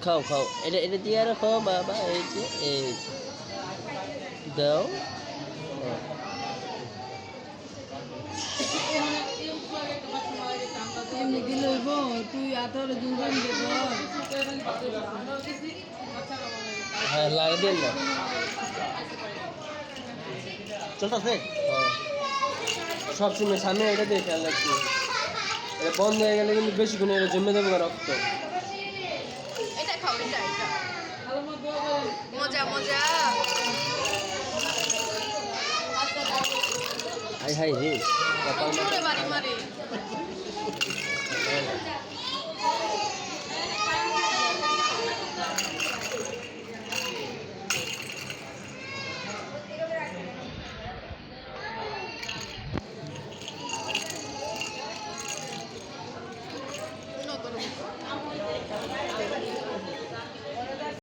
খাও খাও, এটা এটা দিয়ে আরো খাও বাবা, এই যে এই দাও। এমনি দিলে হইব, তুই আতর দুজন দেব। হ্যাঁ লাগে দিন না। চলতেছে সবসময় সামনে এটা দিয়ে খেয়াল রাখছি, এটা বন্ধ হয়ে গেলে কিন্তু বেশিক্ষণ এটা জমে দেবো রক্ত। এটা খাও, এটা এটা মজা মজা। হাই হাই রে, কপাল জোরে বাড়ি মারে।